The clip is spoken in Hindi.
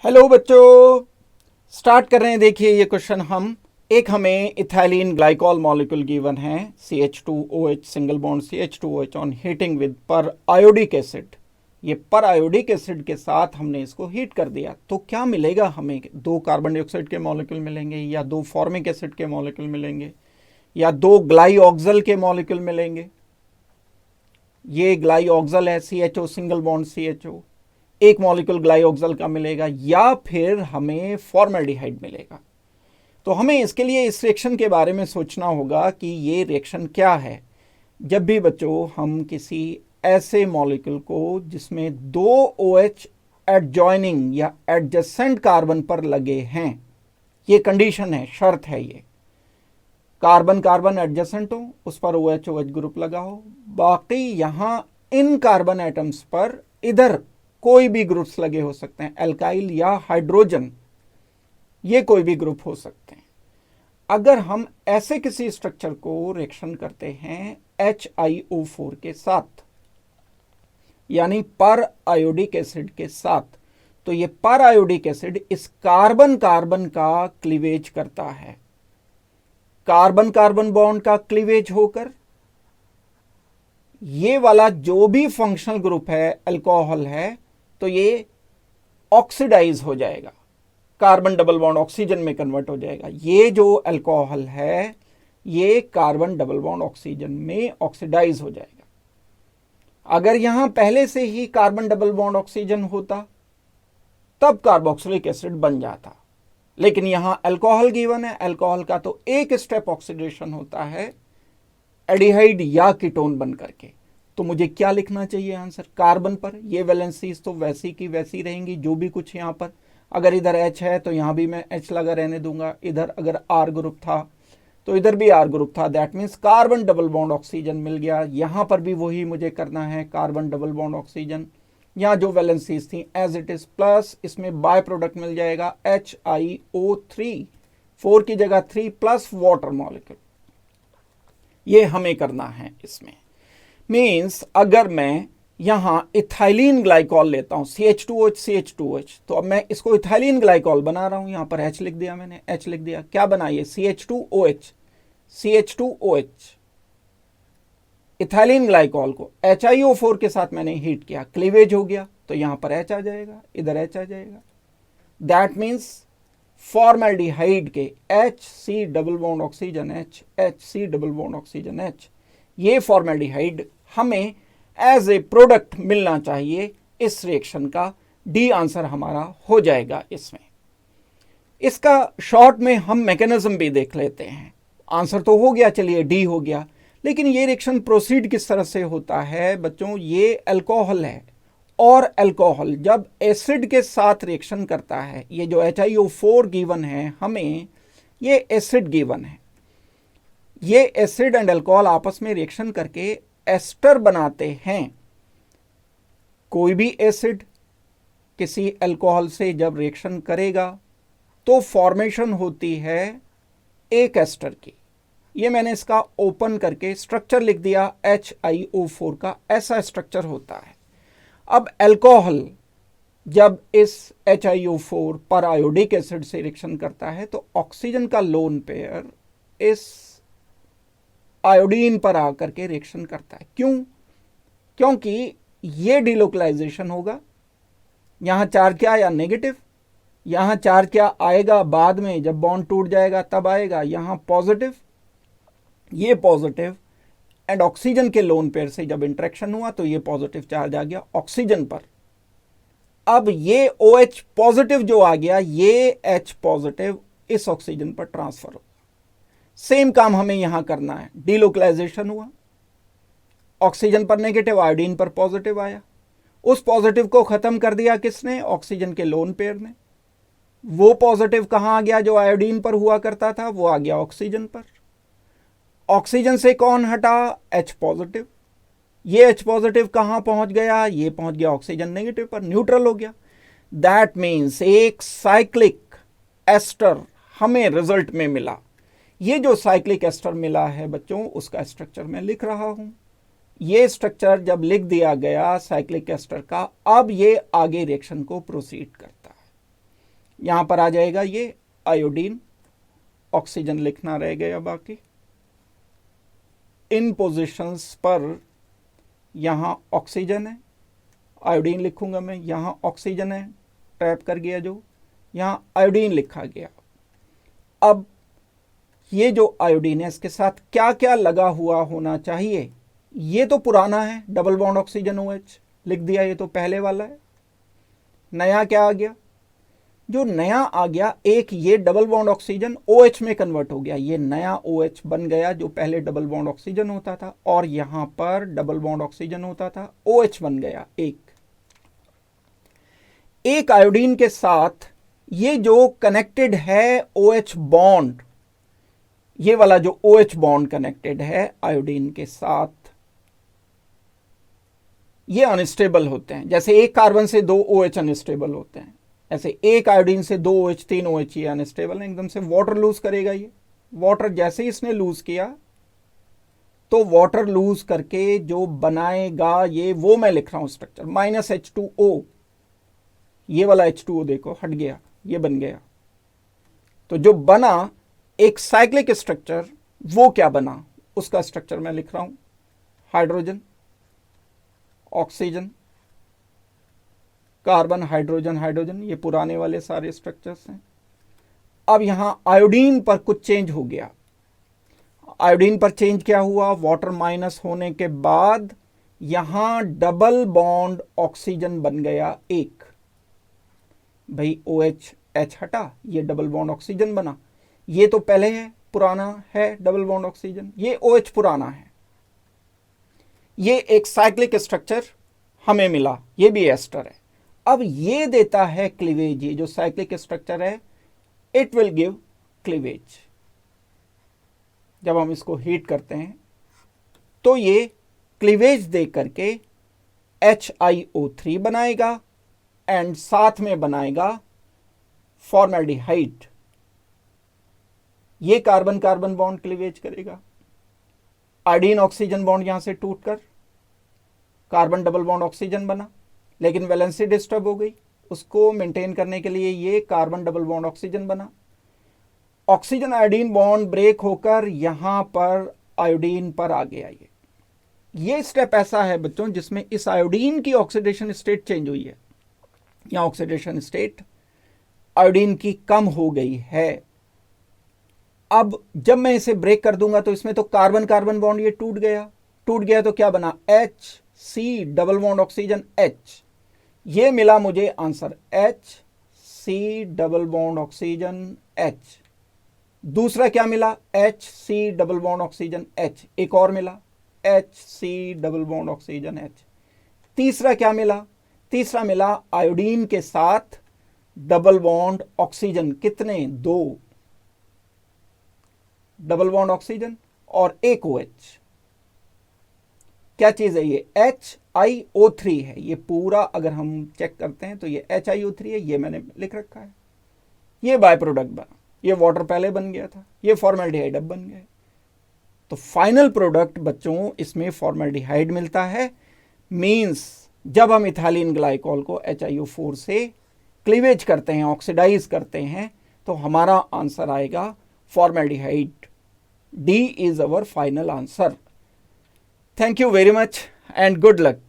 हेलो बच्चों, स्टार्ट कर रहे हैं। देखिए ये क्वेश्चन हमें इथाइलिन ग्लाइकॉल मॉलिक्यूल गिवन है CH2OH single bond CH2OH on heating with पर आयोडिक एसिड। ये पर आयोडिक एसिड के साथ हमने इसको हीट कर दिया तो क्या मिलेगा हमें? दो कार्बन डाइऑक्साइड के मॉलिक्यूल मिलेंगे, या दो फॉर्मिक एसिड के मॉलिक्यूल मिलेंगे, या दो ग्लाइऑक्सल के मॉलिक्यूल मिलेंगे। ये ग्लाइऑक्सल है CHO सिंगल बॉन्ड CHO, एक मॉलिक्यूल ग्लाइऑक्सल का मिलेगा, या फिर हमें फॉर्मेल्डिहाइड मिलेगा। तो हमें इसके लिए इस रिएक्शन के बारे में सोचना होगा कि ये रिएक्शन क्या है। जब भी बच्चों हम किसी ऐसे मॉलिक्यूल को जिसमें दो OH एडजॉइनिंग या एडजेसेंट कार्बन पर लगे हैं, ये कंडीशन है, शर्त है, ये कार्बन कार्बन एडजेसेंट हो, उस पर OH ग्रुप लगा हो, बाकी यहां इन कार्बन एटम्स पर इधर कोई भी ग्रुप्स लगे हो सकते हैं, एल्काइल या हाइड्रोजन, ये कोई भी ग्रुप हो सकते हैं। अगर हम ऐसे किसी स्ट्रक्चर को रिएक्शन करते हैं HiO4 के साथ, यानी पर आयोडिक एसिड के साथ, तो ये पर आयोडिक एसिड इस कार्बन कार्बन का क्लीवेज करता है। कार्बन कार्बन बॉन्ड का क्लीवेज होकर ये वाला जो भी फंक्शनल ग्रुप है अल्कोहल है, तो ये ऑक्सीडाइज हो जाएगा, कार्बन डबल बॉन्ड ऑक्सीजन में कन्वर्ट हो जाएगा। ये जो अल्कोहल है ये कार्बन डबल बॉन्ड ऑक्सीजन में ऑक्सीडाइज हो जाएगा। अगर यहां पहले से ही कार्बन डबल बॉन्ड ऑक्सीजन होता तब कार्बोक्सिलिक एसिड बन जाता, लेकिन यहां अल्कोहल गिवन है। अल्कोहल का तो एक स्टेप ऑक्सीडेशन होता है एल्डिहाइड या कीटोन बन करके। तो मुझे क्या लिखना चाहिए आंसर? कार्बन पर ये वैलेंसीज तो वैसी की वैसी रहेंगी, जो भी कुछ यहां पर, अगर इधर H है तो यहां भी मैं H लगा रहने दूंगा, इधर अगर R ग्रुप था तो इधर भी R ग्रुप था। That means carbon double bond oxygen मिल गया। यहां पर भी वही मुझे करना है, कार्बन डबल बॉन्ड ऑक्सीजन, यहां जो वैलेंसीज थी एज इट इज, प्लस इसमें बाय प्रोडक्ट मिल जाएगा HiO3, 4 की जगह 3 प्लस वाटर मॉलिक्यूल। ये हमें करना है इसमें। मीन्स अगर मैं यहां इथाइलिन ग्लाइकॉल लेता हूं CH2OH, तो अब मैं इसको इथाइलिन ग्लाइकॉल बना रहा हूं। यहां पर H लिख दिया मैंने, H लिख दिया, क्या बनाइए CH2OH इथाइलिन ग्लाइकॉल को HiO4 के साथ मैंने हीट किया, क्लीवेज हो गया, तो यहां पर H आ जाएगा, इधर H आ जाएगा। दैट मीन्स फॉर्मेल्डिहाइड के HC double bond oxygen HC double bond oxygen H, ये फॉर्मेल्डिहाइड हमें एज ए प्रोडक्ट मिलना चाहिए इस रिएक्शन का। डी आंसर हमारा हो जाएगा इसमें। इसका शॉर्ट में हम मैकेनिज्म भी देख लेते हैं। आंसर तो हो गया, चलिए डी हो गया, लेकिन ये रिएक्शन प्रोसीड किस तरह से होता है बच्चों? ये अल्कोहल है, और अल्कोहल जब एसिड के साथ रिएक्शन करता है, ये जो HiO4 गिवन है हमें, ये एसिड गिवन है, ये एसिड एंड अल्कोहल आपस में रिएक्शन करके एस्टर बनाते हैं। कोई भी एसिड किसी अल्कोहल से जब रिएक्शन करेगा तो फॉर्मेशन होती है एक एस्टर की। ये मैंने इसका ओपन करके स्ट्रक्चर लिख दिया HiO4 का, ऐसा स्ट्रक्चर होता है। अब अल्कोहल जब इस HiO4 पर आयोडिक एसिड से रिएक्शन करता है तो ऑक्सीजन का लोन पेयर इस आयोडीन पर आकर के रिएक्शन करता है। क्यों? क्योंकि ये डिलोकलाइजेशन होगा। यहां चार्ज क्या आया? नेगेटिव। यहां चार्ज क्या आएगा? बाद में जब बॉन्ड टूट जाएगा तब आएगा, यहां पॉजिटिव, ये पॉजिटिव, एंड ऑक्सीजन के लोन पेयर से जब इंटरेक्शन हुआ तो ये पॉजिटिव चार्ज आ गया ऑक्सीजन पर। अब ये OH पॉजिटिव जो आ गया, ये H पॉजिटिव इस ऑक्सीजन पर ट्रांसफर हो। सेम काम हमें यहां करना है। डिलोकलाइजेशन हुआ, ऑक्सीजन पर नेगेटिव, आयोडीन पर पॉजिटिव आया। उस पॉजिटिव को खत्म कर दिया किसने? ऑक्सीजन के लोन पेयर ने। वो पॉजिटिव कहां आ गया जो आयोडीन पर हुआ करता था? वो आ गया ऑक्सीजन पर। ऑक्सीजन से कौन हटा? H positive. ये H पॉजिटिव कहां पहुंच गया? ये पहुंच गया ऑक्सीजन नेगेटिव पर, न्यूट्रल हो गया। दैट मीन्स एक साइक्लिक एस्टर हमें रिजल्ट में मिला। ये जो साइक्लिक एस्टर मिला है बच्चों, उसका स्ट्रक्चर मैं लिख रहा हूं। ये स्ट्रक्चर जब लिख दिया गया साइक्लिक एस्टर का, अब ये आगे रिएक्शन को प्रोसीड करता है। यहां पर आ जाएगा ये आयोडीन, ऑक्सीजन लिखना रह गया बाकी। इन पोजीशंस पर यहां ऑक्सीजन है, आयोडीन लिखूंगा मैं, यहां ऑक्सीजन है, ट्रैप कर गया जो, यहां आयोडीन लिखा गया। अब ये जो आयोडीन है इसके साथ क्या क्या लगा हुआ होना चाहिए? ये तो पुराना है, डबल बॉन्ड ऑक्सीजन OH लिख दिया, ये तो पहले वाला है। नया क्या आ गया? जो नया आ गया, एक ये डबल बॉन्ड ऑक्सीजन OH में कन्वर्ट हो गया, ये नया OH बन गया, जो पहले डबल बॉन्ड ऑक्सीजन होता था और यहां पर डबल बॉन्ड ऑक्सीजन होता था, OH बन गया एक आयोडीन के साथ ये जो कनेक्टेड है OH बॉन्ड, ये वाला जो OH बॉन्ड कनेक्टेड है आयोडीन के साथ, ये अनस्टेबल होते हैं। जैसे एक कार्बन से 2 OH अनस्टेबल होते हैं, ऐसे एक आयोडीन से 2 OH 3 OH ये अनस्टेबल है। एकदम से वाटर लूज करेगा ये, वाटर जैसे ही इसने लूज किया तो वाटर लूज करके जो बनाएगा ये, वो मैं लिख रहा हूं स्ट्रक्चर -H2O, ये वाला H2O देखो हट गया, ये बन गया। तो जो बना एक साइक्लिक स्ट्रक्चर, वो क्या बना उसका स्ट्रक्चर मैं लिख रहा हूं, hydrogen, oxygen, carbon, hydrogen, hydrogen, ये पुराने वाले सारे स्ट्रक्चर्स हैं। अब यहां आयोडीन पर कुछ चेंज हो गया। आयोडीन पर चेंज क्या हुआ? वाटर माइनस होने के बाद यहां डबल बॉन्ड ऑक्सीजन बन गया एक, भाई OH H हटा, ये डबल बॉन्ड ऑक्सीजन बना। ये तो पहले है, पुराना है डबल बॉन्ड ऑक्सीजन, ये OH पुराना है। ये एक साइक्लिक स्ट्रक्चर हमें मिला, ये भी एस्टर है। अब ये देता है क्लीवेज, ये जो साइक्लिक स्ट्रक्चर है इट विल गिव क्लीवेज। जब हम इसको हीट करते हैं तो ये क्लीवेज दे करके HiO3 बनाएगा एंड साथ में बनाएगा फॉर्मेल्डिहाइड। ये कार्बन कार्बन बॉन्ड क्लीवेज करेगा, आयोडीन ऑक्सीजन बॉन्ड यहां से टूटकर कार्बन डबल बॉन्ड ऑक्सीजन बना, लेकिन वैलेंसी डिस्टर्ब हो गई, उसको मेंटेन करने के लिए ये कार्बन डबल बॉन्ड ऑक्सीजन बना। ऑक्सीजन आयोडीन बॉन्ड ब्रेक होकर यहां पर आयोडीन पर आ गया। ये स्टेप ऐसा है बच्चों जिसमें इस आयोडीन की ऑक्सीडेशन स्टेट चेंज हुई है। यहां ऑक्सीडेशन स्टेट आयोडीन की कम हो गई है। अब जब मैं इसे ब्रेक कर दूंगा तो इसमें तो कार्बन कार्बन बॉन्ड ये टूट गया तो क्या बना? HC double bond oxygen H, ये मिला मुझे answer, HC double bond oxygen H। दूसरा क्या मिला? HC double bond oxygen H, एक और मिला HC double bond oxygen H। तीसरा क्या मिला? तीसरा मिला आयोडीन के साथ डबल बॉन्ड ऑक्सीजन, कितने? 2 डबल बॉन्ड ऑक्सीजन और एक OH। क्या चीज है ये? HiO3 है। ये पूरा अगर हम चेक करते हैं तो ये HiO3 है, ये मैंने लिख रखा है। ये बाय प्रोडक्ट बना, ये वाटर पहले बन गया था, ये फॉर्मेल्डिहाइड अब बन गए। तो फाइनल प्रोडक्ट बच्चों इसमें फॉर्मेल्डिहाइड मिलता है। मींस जब हम इथाइलिन ग्लाइकॉल को HiO4 से क्लीवेज करते हैं, ऑक्सीडाइज करते हैं, तो हमारा आंसर आएगा formaldehyde. D is our final answer. Thank you very much and good luck.